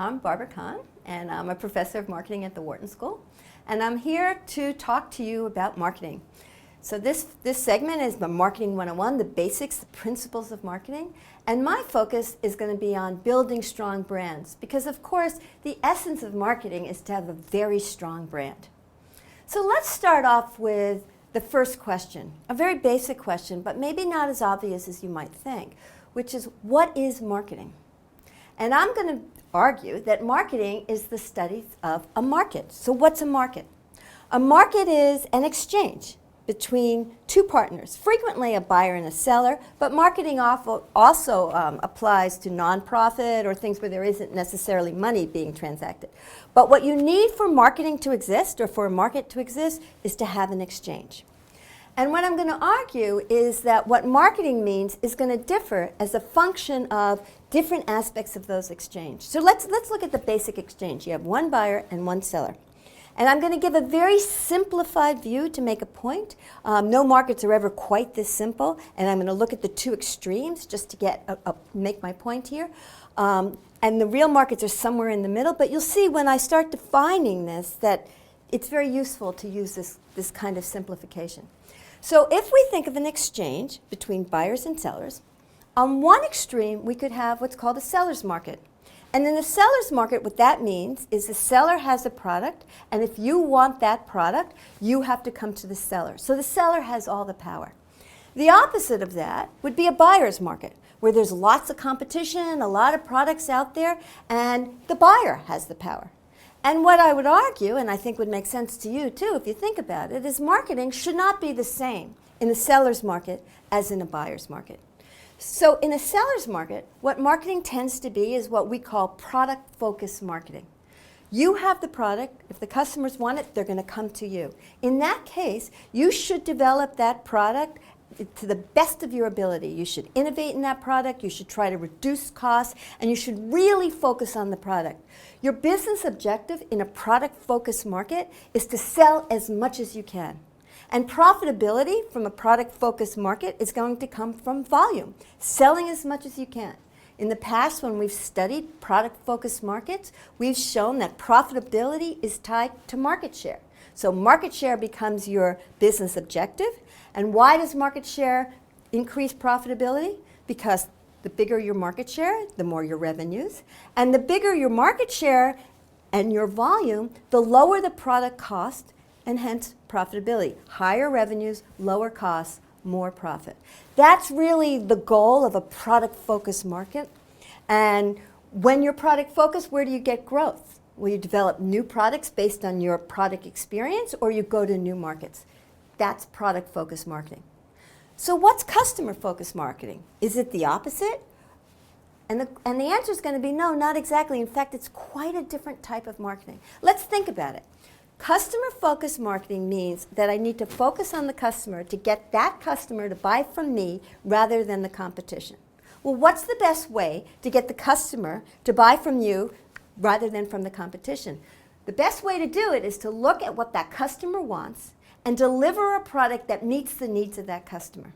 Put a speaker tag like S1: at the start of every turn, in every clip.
S1: I'm Barbara Kahn, and I'm a professor of marketing at the Wharton School. And I'm here to talk to you about marketing. So this segment is the Marketing 101, the basics, the principles of marketing. And my focus is going to be on building strong brands, because of course the essence of marketing is to have a very strong brand. So let's start off with the first question, a very basic question, but maybe not as obvious as you might think, which is, what is marketing? And I'm going to argue that marketing is the study of a market. So what's a market? A market is an exchange between two partners, frequently a buyer and a seller, but marketing also applies to nonprofit or things where there isn't necessarily money being transacted. But what you need for marketing to exist, or for a market to exist, is to have an exchange. And what I'm going to argue is that what marketing means is going to differ as a function of different aspects of those exchange. So let's look at the basic exchange. You have one buyer and one seller. And I'm going to give a very simplified view to make a point. No markets are ever quite this simple, and I'm going to look at the two extremes just to make my point here. And the real markets are somewhere in the middle, but you'll see when I start defining this that it's very useful to use this kind of simplification. So if we think of an exchange between buyers and sellers, on one extreme we could have what's called a seller's market. And in the seller's market, what that means is the seller has a product, and if you want that product, you have to come to the seller. So the seller has all the power. The opposite of that would be a buyer's market, where there's lots of competition, a lot of products out there, and the buyer has the power. And what I would argue, and I think would make sense to you too if you think about it, is marketing should not be the same in the seller's market as in a buyer's market. So in a seller's market, what marketing tends to be is what we call product-focused marketing. You have the product. If the customers want it, they're going to come to you. In that case, you should develop that product to the best of your ability. You should innovate in that product, you should try to reduce costs, and you should really focus on the product. Your business objective in a product-focused market is to sell as much as you can. And profitability from a product-focused market is going to come from volume, selling as much as you can. In the past, when we've studied product-focused markets, we've shown that profitability is tied to market share. So market share becomes your business objective. And why does market share increase profitability? Because the bigger your market share, the more your revenues. And the bigger your market share and your volume, the lower the product cost, and hence profitability. Higher revenues, lower costs, more profit. That's really the goal of a product-focused market. And when you're product-focused, where do you get growth? Will you develop new products based on your product experience, or you go to new markets? That's product-focused marketing. So what's customer-focused marketing? Is it the opposite? And the answer is going to be no, not exactly. In fact, it's quite a different type of marketing. Let's think about it. Customer-focused marketing means that I need to focus on the customer to get that customer to buy from me rather than the competition. Well, what's the best way to get the customer to buy from you rather than from the competition? The best way to do it is to look at what that customer wants and deliver a product that meets the needs of that customer.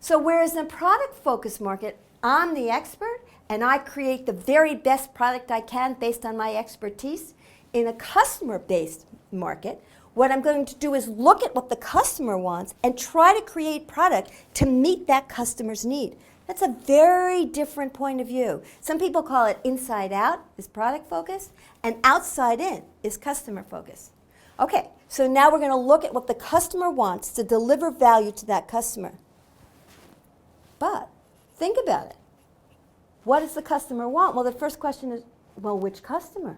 S1: So whereas in a product-focused market, I'm the expert and I create the very best product I can based on my expertise, in a customer-based market, what I'm going to do is look at what the customer wants and try to create product to meet that customer's need. That's a very different point of view. Some people call it inside out is product focused, and outside in is customer focused. Okay, so now we're going to look at what the customer wants to deliver value to that customer. But think about it. What does the customer want? Well, the first question is, well, which customer?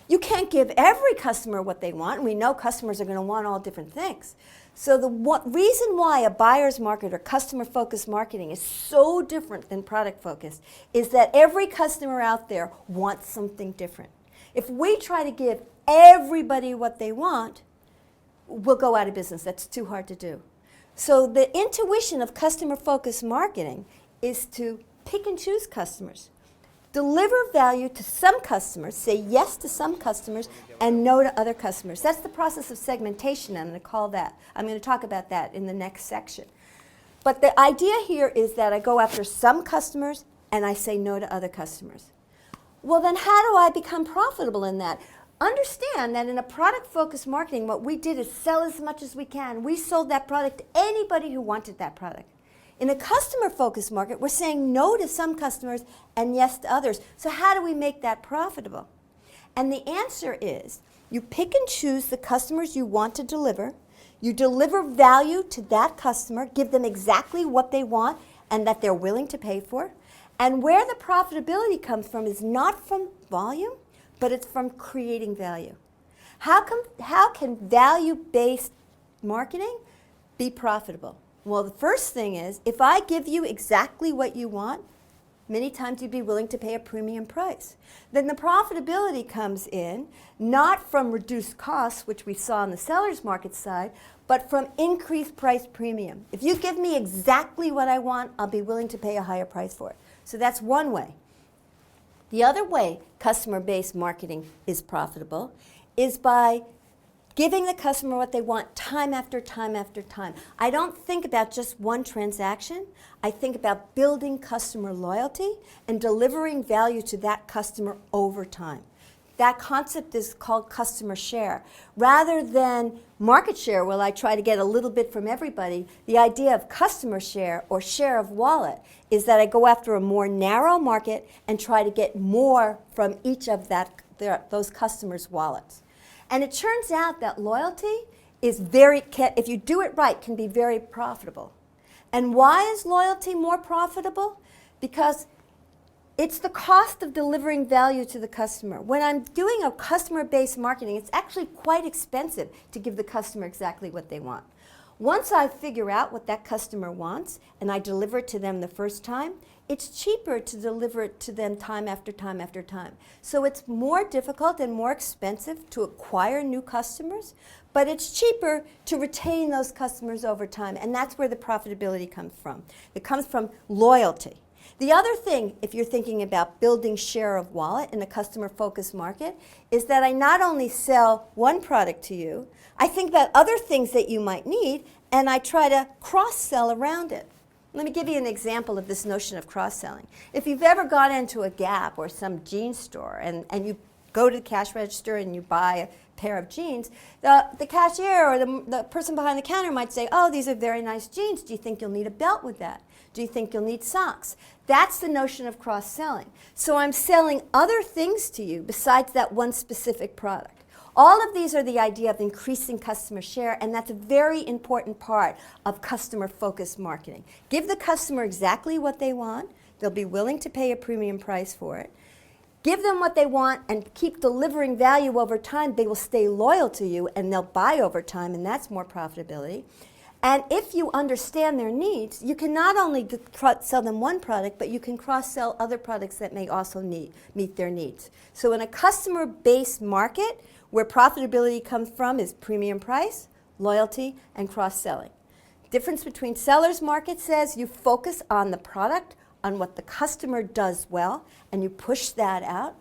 S1: You can't give every customer what they want, and we know customers are going to want all different things. So the reason why a buyer's market or customer-focused marketing is so different than product-focused is that every customer out there wants something different. If we try to give everybody what they want, we'll go out of business. That's too hard to do. So the intuition of customer-focused marketing is to pick and choose customers. Deliver value to some customers, say yes to some customers, and no to other customers. That's the process of segmentation. I'm going to talk about that in the next section. But the idea here is that I go after some customers and I say no to other customers. Well, then how do I become profitable in that? Understand that in a product-focused marketing, what we did is sell as much as we can. We sold that product to anybody who wanted that product. In a customer-focused market, we're saying no to some customers and yes to others. So how do we make that profitable? And the answer is, you pick and choose the customers you want to deliver. You deliver value to that customer, give them exactly what they want and that they're willing to pay for. And where the profitability comes from is not from volume, but it's from creating value. How can value-based marketing be profitable? Well, the first thing is, if I give you exactly what you want, many times you'd be willing to pay a premium price. Then the profitability comes in, not from reduced costs, which we saw on the seller's market side, but from increased price premium. If you give me exactly what I want, I'll be willing to pay a higher price for it. So that's one way. The other way customer-based marketing is profitable is by giving the customer what they want time after time after time. I don't think about just one transaction. I think about building customer loyalty and delivering value to that customer over time. That concept is called customer share. Rather than market share, where I try to get a little bit from everybody, the idea of customer share or share of wallet is that I go after a more narrow market and try to get more from each of those customers' wallets. And it turns out that loyalty is if you do it right, can be very profitable. And why is loyalty more profitable? Because it's the cost of delivering value to the customer. When I'm doing a customer-based marketing, it's actually quite expensive to give the customer exactly what they want. Once I figure out what that customer wants and I deliver it to them the first time, it's cheaper to deliver it to them time after time after time. So it's more difficult and more expensive to acquire new customers, but it's cheaper to retain those customers over time, and that's where the profitability comes from. It comes from loyalty. The other thing, if you're thinking about building share of wallet in a customer-focused market, is that I not only sell one product to you, I think about other things that you might need, and I try to cross-sell around it. Let me give you an example of this notion of cross-selling. If you've ever gone into a Gap or some jeans store and you go to the cash register and you buy a pair of jeans, the cashier or the person behind the counter might say, oh, these are very nice jeans. Do you think you'll need a belt with that? Do you think you'll need socks? That's the notion of cross-selling. So I'm selling other things to you besides that one specific product. All of these are the idea of increasing customer share, and that's a very important part of customer-focused marketing. Give the customer exactly what they want. They'll be willing to pay a premium price for it. Give them what they want and keep delivering value over time. They will stay loyal to you, and they'll buy over time, and that's more profitability. And if you understand their needs, you can not only sell them one product, but you can cross-sell other products that may also meet their needs. So in a customer-based market, where profitability comes from is premium price, loyalty, and cross-selling. Difference between seller's market says you focus on the product, on what the customer does well, and you push that out.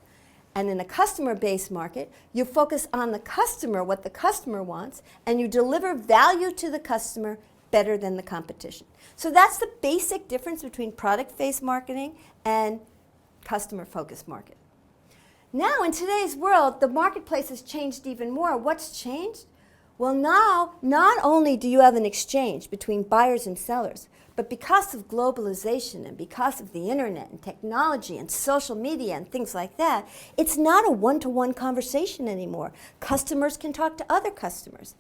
S1: And in a customer-based market, you focus on the customer, what the customer wants, and you deliver value to the customer better than the competition. So that's the basic difference between product-based marketing and customer-focused marketing. Now, in today's world, the marketplace has changed even more. What's changed? Well, now, not only do you have an exchange between buyers and sellers, but because of globalization and because of the internet and technology and social media and things like that, it's not a one-to-one conversation anymore. Customers can talk to other customers.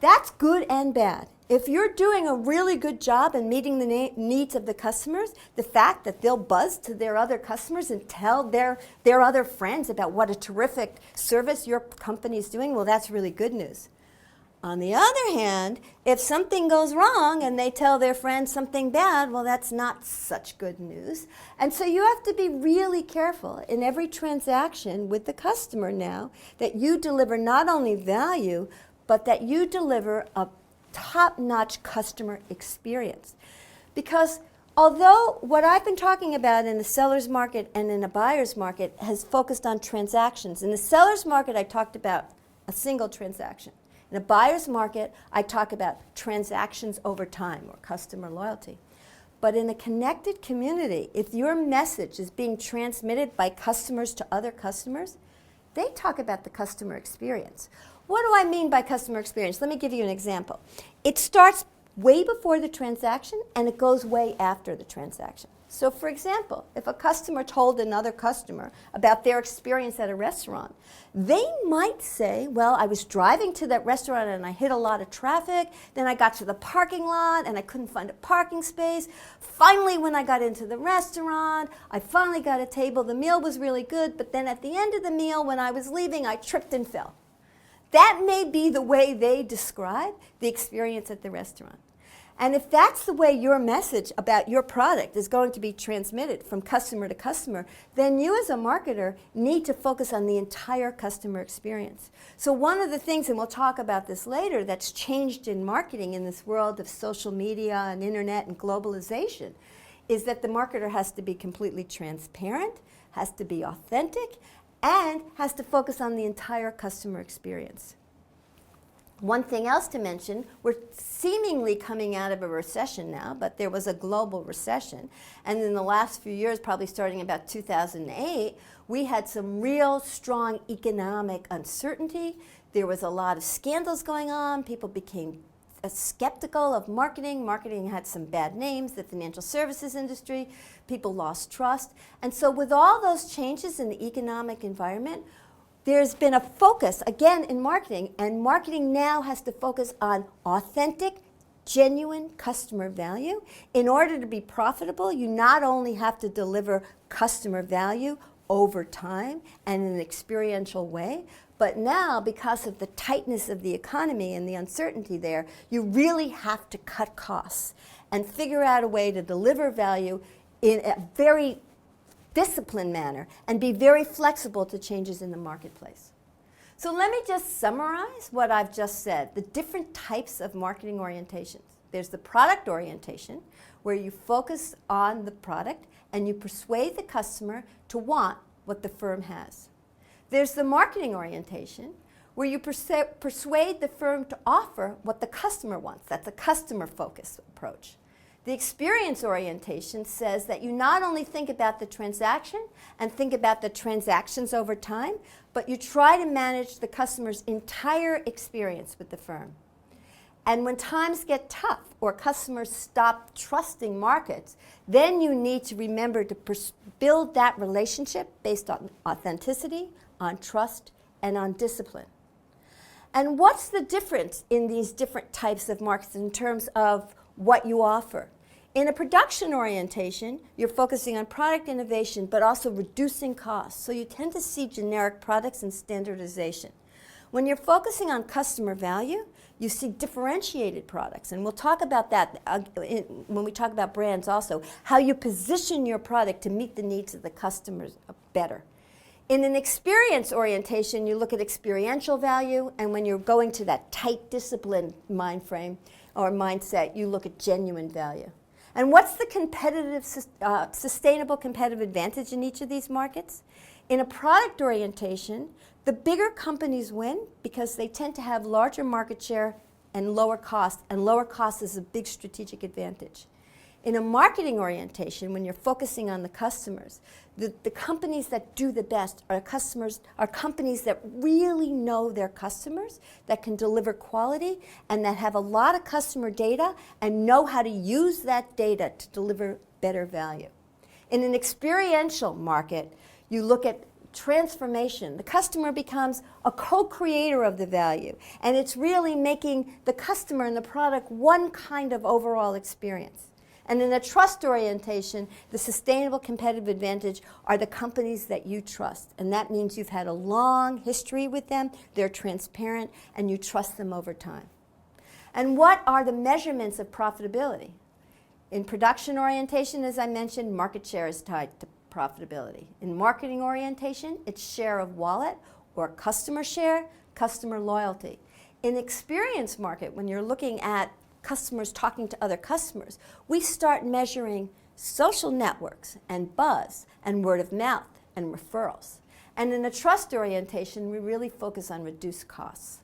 S1: That's good and bad. If you're doing a really good job in meeting the needs of the customers, the fact that they'll buzz to their other customers and tell their other friends about what a terrific service your company is doing, well, that's really good news. On the other hand, if something goes wrong and they tell their friends something bad, well, that's not such good news. And so you have to be really careful in every transaction with the customer now that you deliver not only value, but that you deliver a top-notch customer experience. Because although what I've been talking about in the seller's market and in a buyer's market has focused on transactions, in the seller's market I talked about a single transaction. In a buyer's market, I talk about transactions over time or customer loyalty. But in a connected community, if your message is being transmitted by customers to other customers, they talk about the customer experience. What do I mean by customer experience? Let me give you an example. It starts way before the transaction and it goes way after the transaction. So for example, if a customer told another customer about their experience at a restaurant, they might say, well, I was driving to that restaurant and I hit a lot of traffic, then I got to the parking lot and I couldn't find a parking space. Finally, when I got into the restaurant, I finally got a table. The meal was really good, but then at the end of the meal, when I was leaving, I tripped and fell. That may be the way they describe the experience at the restaurant. And if that's the way your message about your product is going to be transmitted from customer to customer, then you as a marketer need to focus on the entire customer experience. So one of the things, and we'll talk about this later, that's changed in marketing in this world of social media and internet and globalization is that the marketer has to be completely transparent, has to be authentic, and has to focus on the entire customer experience. One thing else to mention, we're seemingly coming out of a recession now, but there was a global recession. And in the last few years, probably starting about 2008, we had some real strong economic uncertainty. There was a lot of scandals going on. People became skeptical of marketing. Marketing had some bad names, the financial services industry. People lost trust. And so with all those changes in the economic environment, there's been a focus, again, in marketing, and marketing now has to focus on authentic, genuine customer value. In order to be profitable, you not only have to deliver customer value over time and in an experiential way, but now, because of the tightness of the economy and the uncertainty there, you really have to cut costs and figure out a way to deliver value in a very disciplined manner and be very flexible to changes in the marketplace. So let me just summarize what I've just said, the different types of marketing orientations. There's the product orientation, where you focus on the product and you persuade the customer to want what the firm has. There's the marketing orientation, where you persuade the firm to offer what the customer wants. That's a customer-focused approach. The experience orientation says that you not only think about the transaction and think about the transactions over time, but you try to manage the customer's entire experience with the firm. And when times get tough or customers stop trusting markets, then you need to remember to build that relationship based on authenticity, on trust, and on discipline. And what's the difference in these different types of markets in terms of what you offer? In a production orientation, you're focusing on product innovation, but also reducing costs. So you tend to see generic products and standardization. When you're focusing on customer value, you see differentiated products. And we'll talk about that when we talk about brands also, how you position your product to meet the needs of the customers better. In an experience orientation, you look at experiential value, and when you're going to that tight discipline mind frame or mindset, you look at genuine value. And what's the competitive, sustainable competitive advantage in each of these markets? In a product orientation, the bigger companies win because they tend to have larger market share and lower cost is a big strategic advantage. In a marketing orientation, when you're focusing on the customers, the companies that do the best are companies that really know their customers, that can deliver quality, and that have a lot of customer data and know how to use that data to deliver better value. In an experiential market, you look at transformation. The customer becomes a co-creator of the value, and it's really making the customer and the product one kind of overall experience. And in a trust orientation, the sustainable competitive advantage are the companies that you trust. And that means you've had a long history with them, they're transparent, and you trust them over time. And what are the measurements of profitability? In production orientation, as I mentioned, market share is tied to profitability. In marketing orientation, it's share of wallet or customer share, customer loyalty. In experience market, when you're looking at customers talking to other customers, we start measuring social networks and buzz and word of mouth and referrals. And in a trust orientation, we really focus on reduced costs.